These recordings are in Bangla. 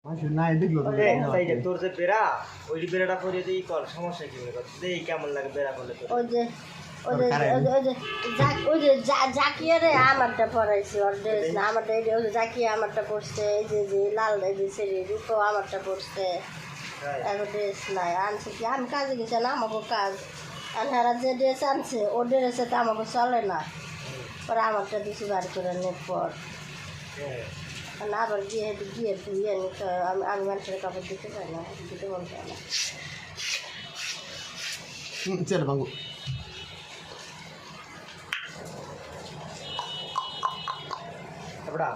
নাই দেখলো তো এই যে তোর যে বেড়া ওই বেড়াটা করে দিই কর সমস্যা কি মনে করছিস এই কেমন লাগে বেড়া করলে তোর ওই যে জাকিয়া রে আমারটা পড়াইছে ওর ড্রেস না আমারটা এই যে জাকিয়া আমারটা পড়ছে এই যে লাল এই যে সেরি রূপো আমারটা পড়ছে এখন ড্রেস নাই আনছে কি আমি কাজে গেছি না আমাকে কাজ আর হারা যে ড্রেস আনছে ও ড্রেসে তো আমাকে চলে না পরে আমারটা দিছি বার করে নে পর না আবার গিয়ে ধুয়ে নিতে আমি মানুষের কাপড় দিতে চাই না দিতে মন চায় না চল বাবু এবড়া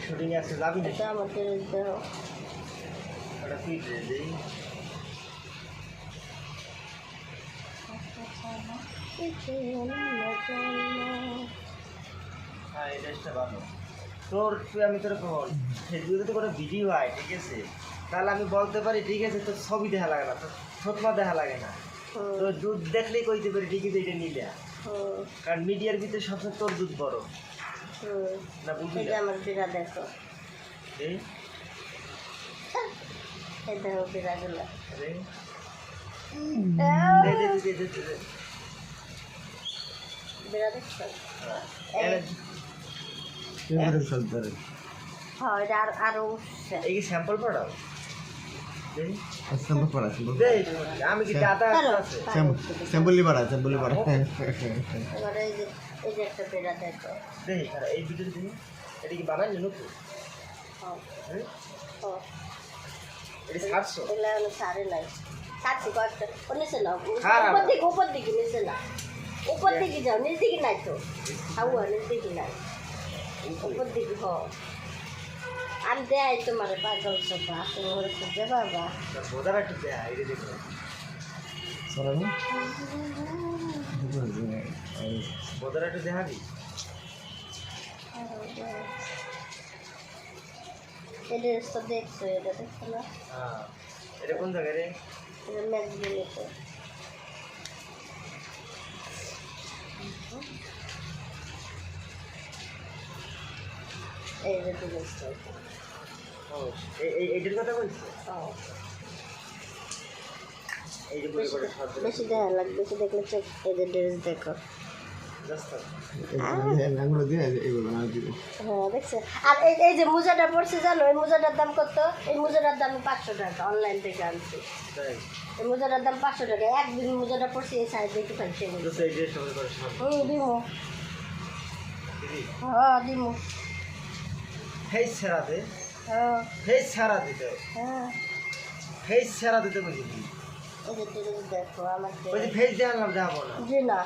শুটিং আছে যাবি না এটা আমার ড্রেস দেও ওটা তুই দে দেই হ্যাঁ এই ড্রেসটা ভালো তোর তুই আমি তোর ফেসবুকে তো কোনো ভিডিও হয় ঠিক আছে তাহলে আমি বলতে পারি ঠিক আছে তোর ছবি দেখা লাগে না তোর ছোটমা দেখা লাগে না তোর দুধ দেখলেই কইতে পারি ঠিক আছে এটা নিলে কারণ মিডিয়ার ভিতরে সবসময় তোর দুধ বড় না বুঝলি আমার বিড়া দেখো এই এই দেখো বিড়াগুলো দে দে দে দে দে বিড়া দেখছো এবারে চলতে রে হ্যাঁ এটা আরো উঠছে এই কি স্যাম্পল পড়াও দে স্যাম্পল পড়া দে আমি কি দাদা আছে স্যাম্পল লিবারা এবার এই যে একটা বিড়া দেখো দে এই ভিডিওতে দিন এটা কি বানাইলি নতুন হ্যাঁ হ্যাঁ হ্যাঁ এটা ছাড়ছো এগুলো হলো সারে নাই ছাড়ছি কয়েকটা ও নিচে নাও খারাপ। উপর দিকে নিচে না উপর দিকে যাও নিচ দিকে নাই তো হাওয়া নিচ দিকে নাই উপর দিকে হ আমি দেয় তোমার পাগল সবা তোমার খুঁজে বাবা বোধার একটু দেয়া এটা দেখো চলো না বোধার একটু দেখাবি এটা তো দেখছো এটা দেখছো না হ্যাঁ এটা কোন জায়গায় রে এটা ম্যাগজিনেতে এই যে দেখছো ও এইটার কথা বলছো এই যে বলে করে সব বেশি দেখা লাগবে বেশি দেখলে চোখ এই যে ড্রেস দেখো জাস্ট আঙুলো দিয়ে এইগুলো না দিবে হ্যাঁ দেখছে আর এই যে মোজাটা পড়ছে জানো এই মোজাটার দাম কত এই মোজাটার দাম 500 টাকা অনলাইন থেকে আনছি তাই এই মোজাটার দাম 500 টাকা একদিন মোজাটা পড়ছে এই সাইজ দেখতে পাচ্ছি জাস্ট এই যে সব করে সব দিমু দিদি হ্যাঁ দিমু ফেস ছাড়া দে হ্যাঁ ফেস ছাড়া দিতে হ্যাঁ ফেস ছাড়া দিতে বলছি এই যে ড্রেস দেখো আমার ওই যে ফেস দেখালাম যাবো না জি না